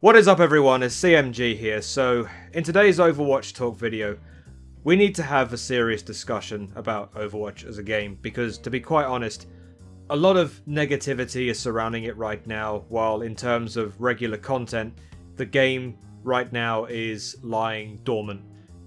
What is up everyone, it's CMG here. So in today's Overwatch talk video, we need to have a serious discussion about Overwatch as a game because, to be quite honest, a lot of negativity is surrounding it right now, while in terms of regular content, the game right now is lying dormant.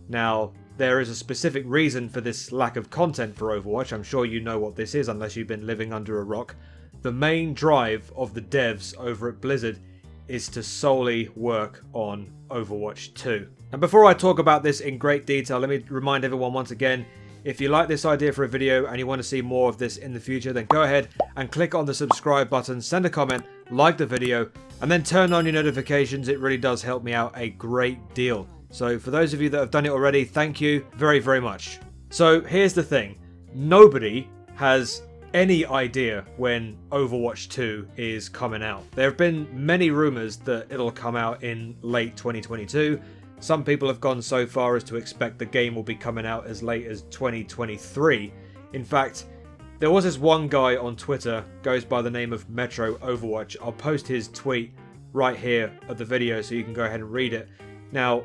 Now, there is a specific reason for this lack of content for Overwatch. I'm sure you know what this is unless you've been living under a rock. The main drive of the devs over at Blizzard is to solely work on Overwatch 2. And before I talk about this in great detail, let me remind everyone once again, if you like this idea for a video and you want to see more of this in the future, then go ahead and click on the subscribe button, send a comment, like the video, and then turn on your notifications. It really does help me out a great deal. So for those of you that have done it already, thank you very, very much. So here's the thing. Nobody has any idea when Overwatch 2 is coming out. There have been many rumors that it'll come out in late 2022. Some people have gone so far as to expect the game will be coming out as late as 2023. In fact, there was this one guy on Twitter, goes by the name of Metro Overwatch. I'll post his tweet right here at the video so you can go ahead and read it. Now,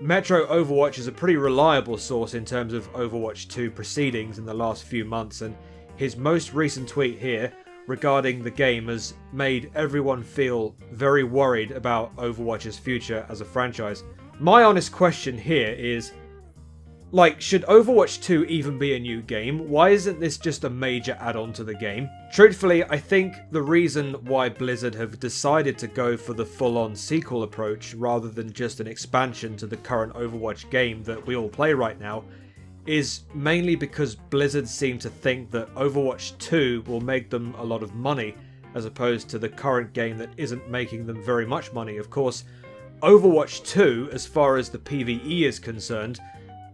Metro Overwatch is a pretty reliable source in terms of Overwatch 2 proceedings in the last few months, and his most recent tweet here regarding the game has made everyone feel very worried about Overwatch's future as a franchise. My honest question here is, should Overwatch 2 even be a new game? Why isn't this just a major add-on to the game? Truthfully, I think the reason why Blizzard have decided to go for the full-on sequel approach rather than just an expansion to the current Overwatch game that we all play right now is mainly because Blizzard seem to think that Overwatch 2 will make them a lot of money as opposed to the current game that isn't making them very much money. Of course, Overwatch 2, as far as the PvE is concerned,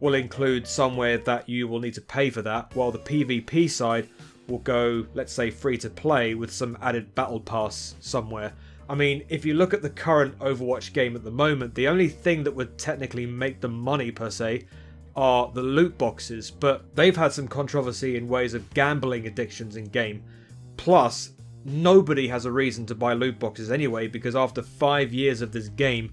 will include somewhere that you will need to pay for that, while the PvP side will go, let's say, free to play with some added battle pass somewhere. I mean, if you look at the current Overwatch game at the moment, the only thing that would technically make them money per se are the loot boxes, but they've had some controversy in ways of gambling addictions in game. Plus, nobody has a reason to buy loot boxes anyway, because after 5 years of this game,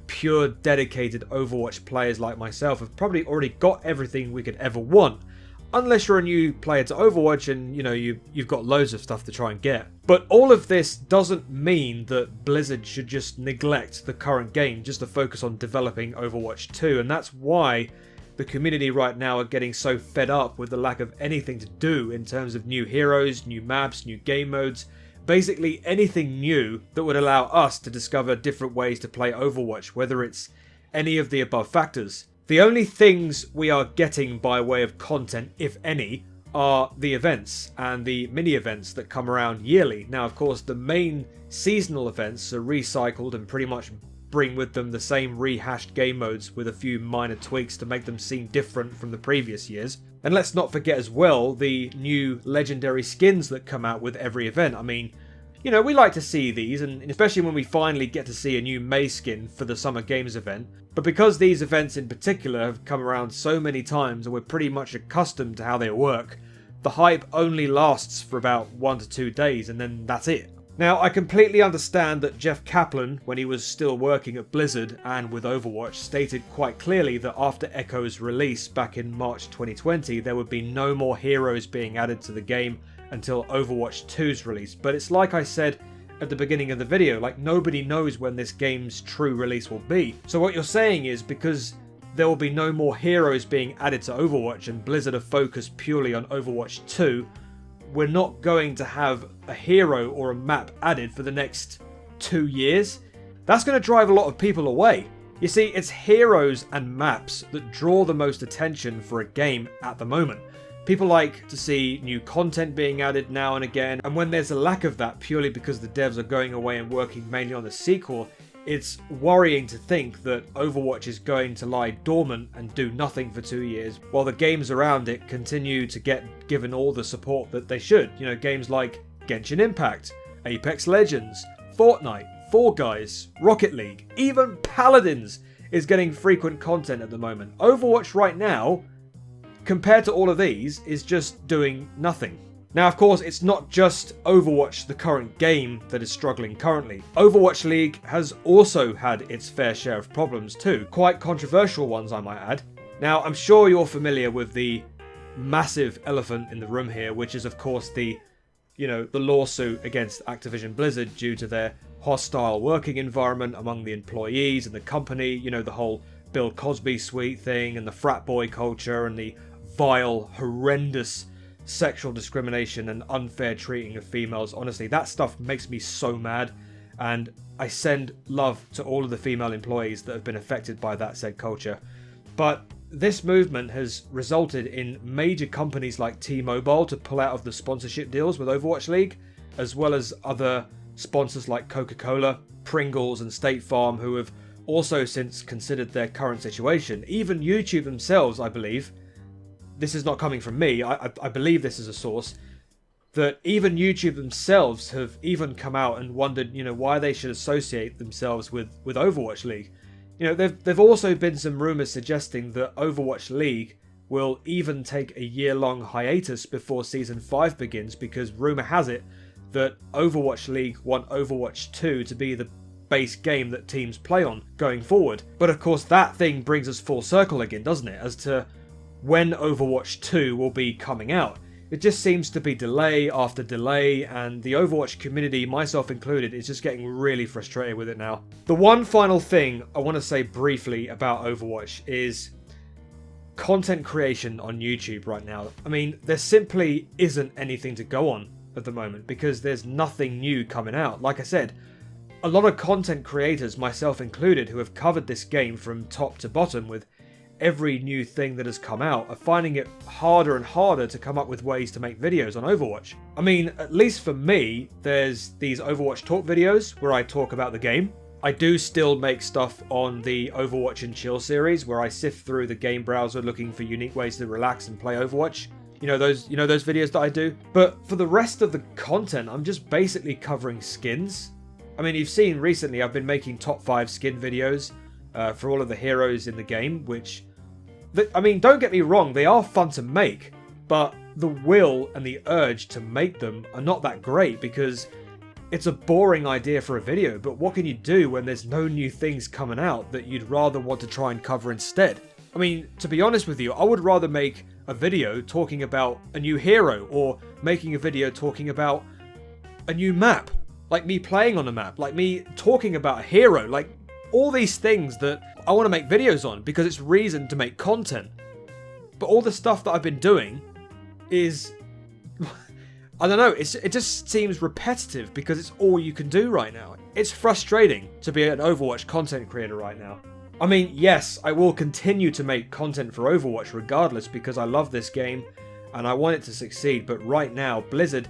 pure dedicated Overwatch players like myself have probably already got everything we could ever want. Unless you're a new player to Overwatch and, you've got loads of stuff to try and get. But all of this doesn't mean that Blizzard should just neglect the current game just to focus on developing Overwatch 2. And that's why the community right now are getting so fed up with the lack of anything to do in terms of new heroes, new maps, new game modes. Basically anything new that would allow us to discover different ways to play Overwatch, whether it's any of the above factors. The only things we are getting by way of content, if any, are the events and the mini-events that come around yearly. Now, of course, the main seasonal events are recycled and pretty much bring with them the same rehashed game modes with a few minor tweaks to make them seem different from the previous years. And let's not forget as well the new legendary skins that come out with every event. I mean, we like to see these, and especially when we finally get to see a new May skin for the Summer Games event. But because these events in particular have come around so many times and we're pretty much accustomed to how they work, the hype only lasts for about 1 to 2 days and then that's it. Now, I completely understand that Jeff Kaplan, when he was still working at Blizzard and with Overwatch, stated quite clearly that after Echo's release back in March 2020, there would be no more heroes being added to the game until Overwatch 2's release. But it's like I said at the beginning of the video, nobody knows when this game's true release will be. So what you're saying is because there will be no more heroes being added to Overwatch and Blizzard are focused purely on Overwatch 2, we're not going to have a hero or a map added for the next 2 years. That's going to drive a lot of people away. You see, it's heroes and maps that draw the most attention for a game at the moment. People like to see new content being added now and again, and when there's a lack of that purely because the devs are going away and working mainly on the sequel, it's worrying to think that Overwatch is going to lie dormant and do nothing for 2 years, while the games around it continue to get given all the support that they should. Games like Genshin Impact, Apex Legends, Fortnite, Fall Guys, Rocket League, even Paladins is getting frequent content at the moment. Overwatch right now, compared to all of these, is just doing nothing. Now, of course, it's not just Overwatch, the current game, that is struggling currently. Overwatch League has also had its fair share of problems too. Quite controversial ones, I might add. Now, I'm sure you're familiar with the massive elephant in the room here, which is, of course, the lawsuit against Activision Blizzard due to their hostile working environment among the employees and the company. You know, the whole Bill Cosby suite thing and the frat boy culture and the vile, horrendous sexual discrimination and unfair treating of females. Honestly, that stuff makes me so mad, and I send love to all of the female employees that have been affected by that said culture. But this movement has resulted in major companies like T-Mobile to pull out of the sponsorship deals with Overwatch League, as well as other sponsors like Coca-Cola, Pringles and State Farm, who have also since considered their current situation. Even YouTube themselves, I believe, this is not coming from me, I believe this is a source, that even YouTube themselves have even come out and wondered, why they should associate themselves with Overwatch League. There've also been some rumours suggesting that Overwatch League will even take a year-long hiatus before Season 5 begins, because rumour has it that Overwatch League want Overwatch 2 to be the base game that teams play on going forward. But of course that thing brings us full circle again, doesn't it, as to when Overwatch 2 will be coming out. It just seems to be delay after delay, and the Overwatch community, myself included, is just getting really frustrated with it now. The one final thing I want to say briefly about Overwatch is content creation on YouTube right now. I mean, there simply isn't anything to go on at the moment because there's nothing new coming out. Like I said, a lot of content creators, myself included, who have covered this game from top to bottom with every new thing that has come out, are finding it harder and harder to come up with ways to make videos on Overwatch. I mean, at least for me, there's these Overwatch talk videos where I talk about the game. I do still make stuff on the Overwatch and Chill series where I sift through the game browser looking for unique ways to relax and play Overwatch. You know those videos that I do? But for the rest of the content, I'm just basically covering skins. I mean, you've seen recently I've been making top 5 skin videos for all of the heroes in the game, which, I mean, don't get me wrong, they are fun to make, but the will and the urge to make them are not that great because it's a boring idea for a video. But what can you do when there's no new things coming out that you'd rather want to try and cover instead? I mean, to be honest with you, I would rather make a video talking about a new hero or making a video talking about a new map, like me playing on a map, like me talking about a hero, like all these things that I want to make videos on because it's reason to make content. But all the stuff that I've been doing is, I don't know, it just seems repetitive because it's all you can do right now. It's frustrating to be an Overwatch content creator right now. I mean, yes, I will continue to make content for Overwatch regardless because I love this game and I want it to succeed, but right now Blizzard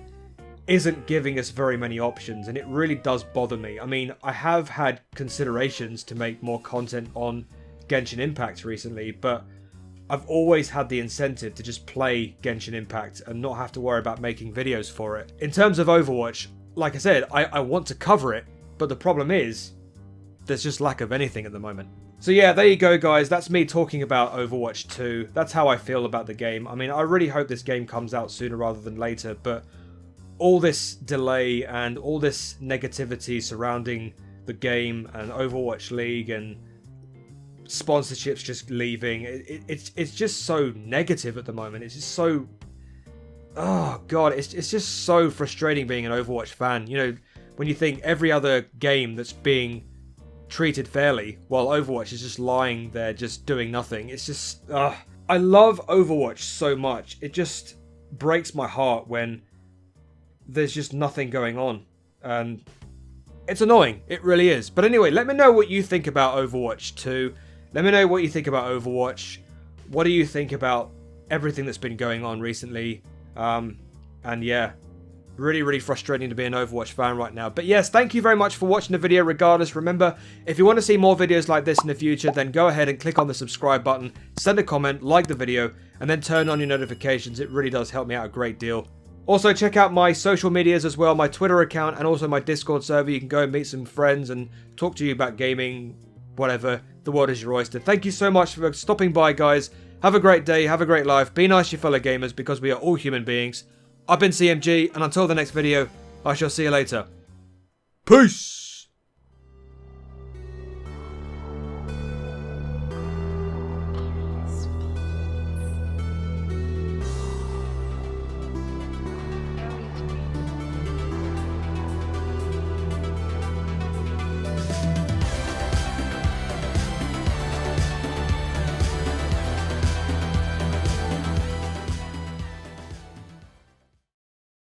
isn't giving us very many options and it really does bother me. I mean, I have had considerations to make more content on Genshin Impact recently, but I've always had the incentive to just play Genshin Impact and not have to worry about making videos for it. In terms of Overwatch, like I said, I want to cover it, but the problem is there's just lack of anything at the moment. So yeah, there you go guys, that's me talking about Overwatch 2. That's how I feel about the game. I mean, I really hope this game comes out sooner rather than later, but all this delay and all this negativity surrounding the game and Overwatch League and sponsorships just leaving, it's just so negative at the moment. It's just so, oh god, it's just so frustrating being an Overwatch fan. You know, when you think every other game that's being treated fairly while Overwatch is just lying there just doing nothing. It's just, I love Overwatch so much. It just breaks my heart when there's just nothing going on, and it's annoying. It really is. But anyway, let me know what you think about Overwatch 2. Let me know what you think about Overwatch. What do you think about everything that's been going on recently? And yeah, really frustrating to be an Overwatch fan right now. But yes, thank you very much for watching the video regardless. Remember, if you want to see more videos like this in the future, then go ahead and click on the subscribe button, send a comment, like the video, and then turn on your notifications. It really does help me out a great deal. Also, check out my social medias as well, my Twitter account and also my Discord server. You can go and meet some friends and talk to you about gaming, whatever. The world is your oyster. Thank you so much for stopping by, guys. Have a great day, have a great life. Be nice to your fellow gamers because we are all human beings. I've been CMG, and until the next video, I shall see you later. Peace!